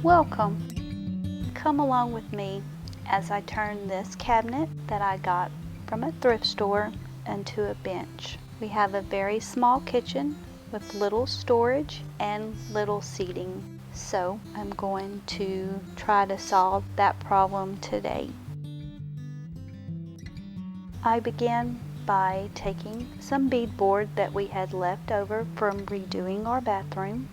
Welcome! Come along with me as I turn this cabinet that I got from a thrift store into a bench. We have a very small kitchen with little storage and little seating, so I'm going to try to solve that problem today. I began by taking some beadboard that we had left over from redoing our bathroom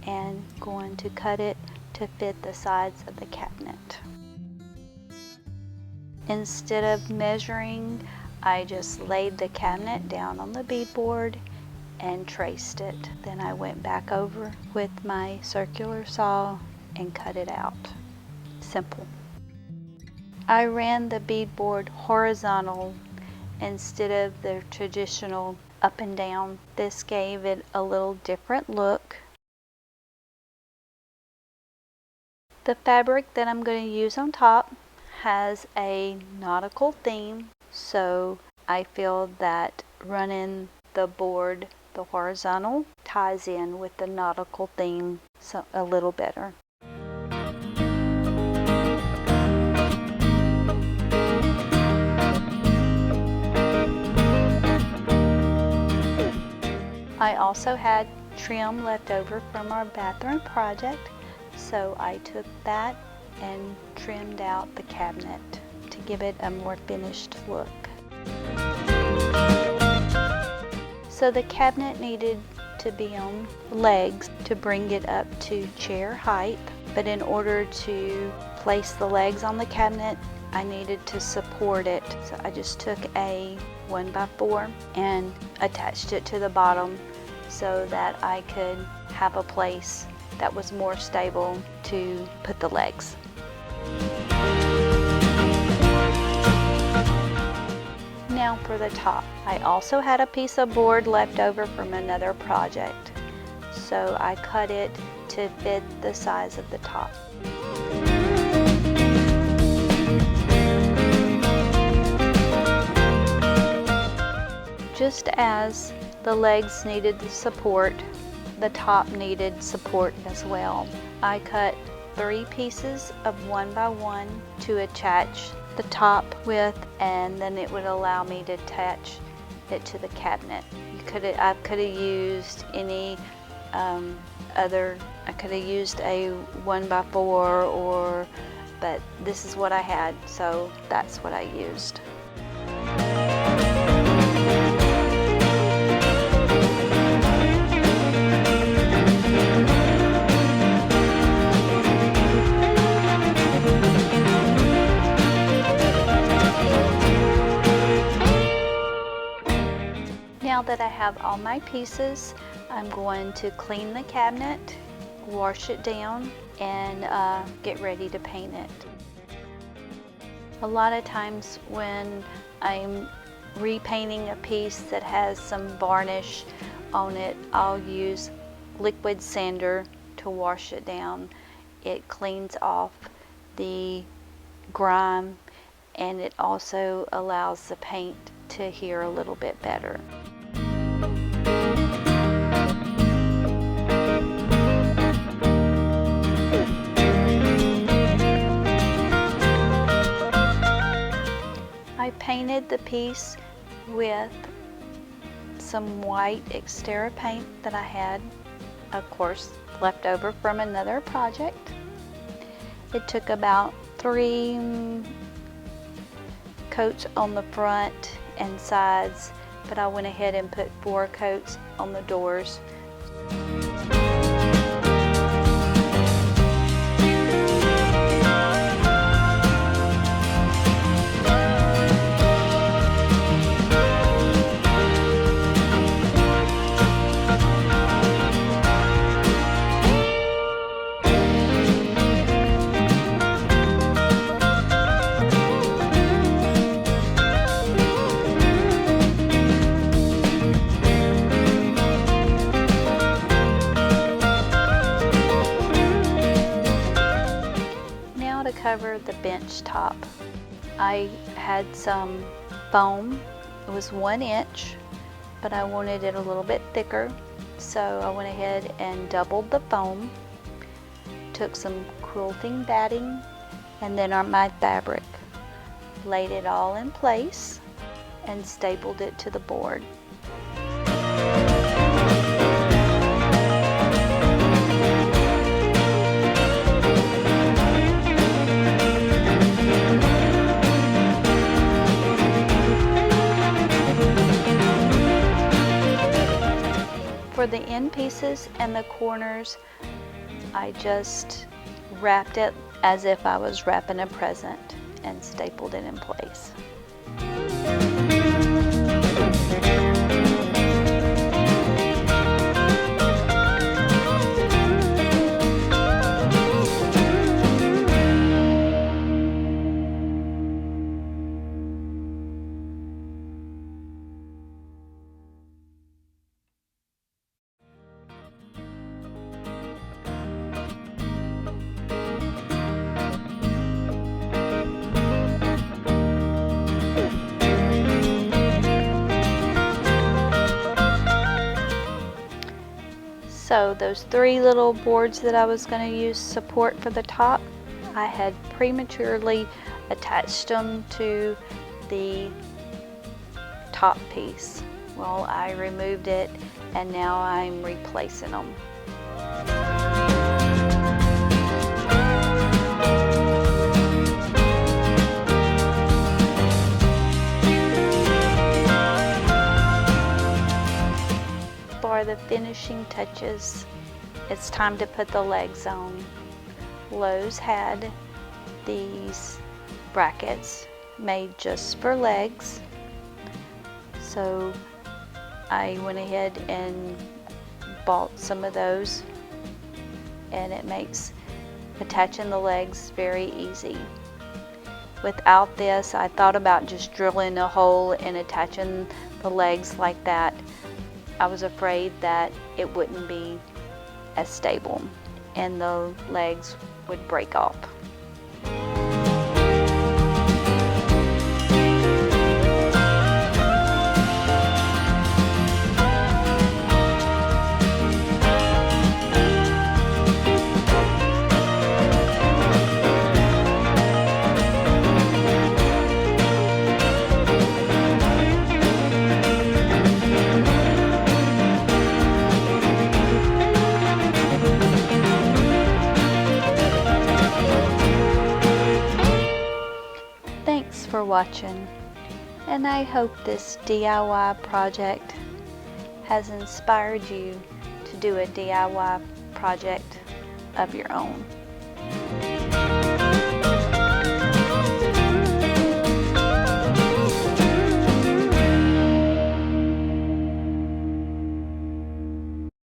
and going to cut it to fit the sides of the cabinet. Instead of measuring, I just laid the cabinet down on the beadboard and traced it. Then I went back over with my circular saw and cut it out. Simple. I ran the beadboard horizontal instead of the traditional up and down. This gave it a little different look. The fabric that I'm going to use on top has a nautical theme, so I feel that running the board, the horizontal, ties in with the nautical theme a little better. I also had trim left over from our bathroom project, so I took that and trimmed out the cabinet to give it a more finished look. So the cabinet needed to be on legs to bring it up to chair height, but in order to place the legs on the cabinet, I needed to support it. So I just took a 1x4 and attached it to the bottom so that I could have a place that was more stable to put the legs. Now for the top. I also had a piece of board left over from another project, so I cut it to fit the size of the top. Just as the legs needed the support, the top needed support as well. I cut 3 pieces of 1x1 to attach the top with, and then it would allow me to attach it to the cabinet. I could have used any other. I could have used a 1x4 but this is what I had, so that's what I used. Now that I have all my pieces, I'm going to clean the cabinet, wash it down, and get ready to paint it. A lot of times when I'm repainting a piece that has some varnish on it, I'll use liquid sander to wash it down. It cleans off the grime, and it also allows the paint to adhere a little bit better. I painted the piece with some white Xterra paint that I had, of course, left over from another project. It took about 3 coats on the front and sides, but I went ahead and put 4 coats on the doors. Cover the bench top. I had some foam. It was 1 inch, but I wanted it a little bit thicker, so I went ahead and doubled the foam to took some quilting batting and then my fabric, laid it all in place, and stapled it to the board. For the end pieces and the corners, I just wrapped it as if I was wrapping a present and stapled it in place. So those 3 little boards that I was going to use support for the top, I had prematurely attached them to the top piece. Well, I removed it and now I'm replacing them. For the finishing touches, it's time to put the legs on. Lowe's had these brackets made just for legs, so I went ahead and bought some of those, and it makes attaching the legs very easy. Without this, I thought about just drilling a hole and attaching the legs like that. I was afraid that it wouldn't be as stable and the legs would break off. Thanks for watching, and I hope this DIY project has inspired you to do a DIY project of your own.